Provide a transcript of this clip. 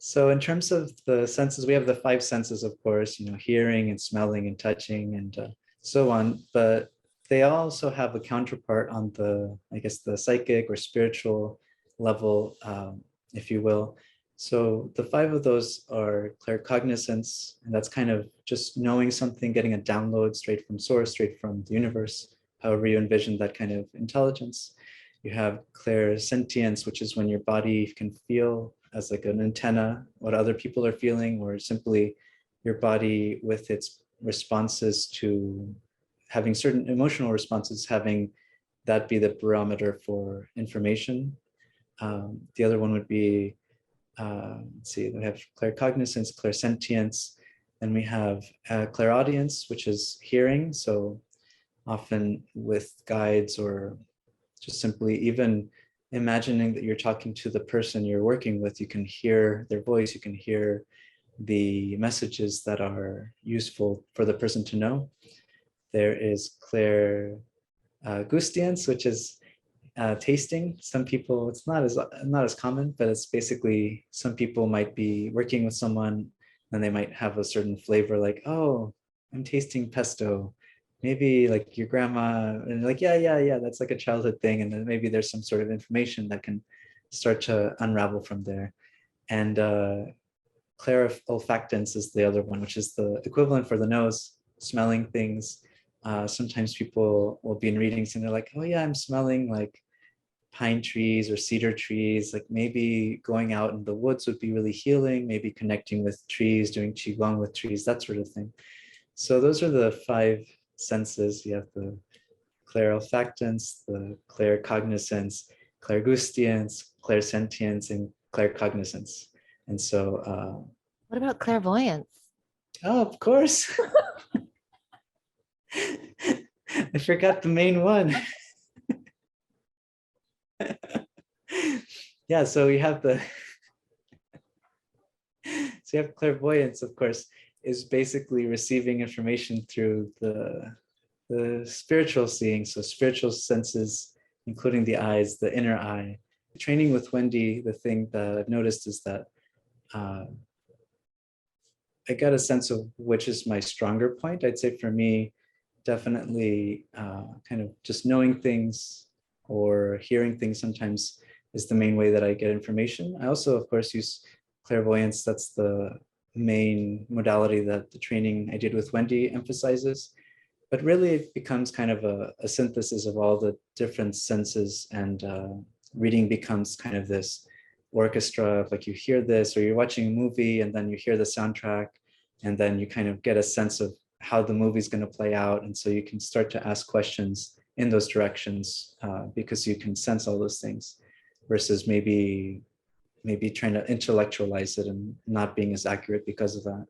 So in terms of the senses, we have the five senses, of course, hearing and smelling and touching and so on. But they also have a counterpart on the, I guess, the psychic or spiritual level, if you will. So the five of those are claircognizance, and that's kind of just knowing something, getting a download straight from source, straight from the universe, however you envision that kind of intelligence. You have clairsentience, which is when your body can feel as like an antenna what other people are feeling, or simply your body with its responses to having certain emotional responses, having that be the barometer for information. The other one would be, let's see, we have claircognizance, clairsentience, then we have clairaudience, which is hearing. So often with guides or just simply even imagining that you're talking to the person you're working with, you can hear their voice, you can hear the messages that are useful for the person to know. There is clairgustience, which is tasting. Some people, it's not as common, but it's basically some people might be working with someone and they might have a certain flavor, like, oh, I'm tasting pesto. Maybe like your grandma, and like, yeah, that's like a childhood thing. And then maybe there's some sort of information that can start to unravel from there. And clairolfactance is the other one, which is the equivalent for the nose, smelling things. Sometimes people will be in readings and they're like, oh yeah, I'm smelling like pine trees or cedar trees. Like maybe going out in the woods would be really healing, maybe connecting with trees, doing qigong with trees, that sort of thing. So those are the five senses. You have the clairolfactance, the claircognizance, clairgustience, clairsentience, and claircognizance. And so what about clairvoyance? Oh, of course. I forgot the main one. Yeah, so we have so you have clairvoyance, of course, is basically receiving information through the spiritual seeing, so spiritual senses, including the eyes, the inner eye. Training with Wendy, the thing that I've noticed is that I got a sense of which is my stronger point. I'd say for me, definitely kind of just knowing things or hearing things sometimes is the main way that I get information. I also, of course, use clairvoyance. That's the main modality that the training I did with Wendy emphasizes. But really, it becomes kind of a synthesis of all the different senses, and reading becomes kind of this orchestra of like you hear this, or you're watching a movie and then you hear the soundtrack, and then you kind of get a sense of how the movie's going to play out. And so you can start to ask questions in those directions because you can sense all those things, versus maybe trying to intellectualize it and not being as accurate because of that.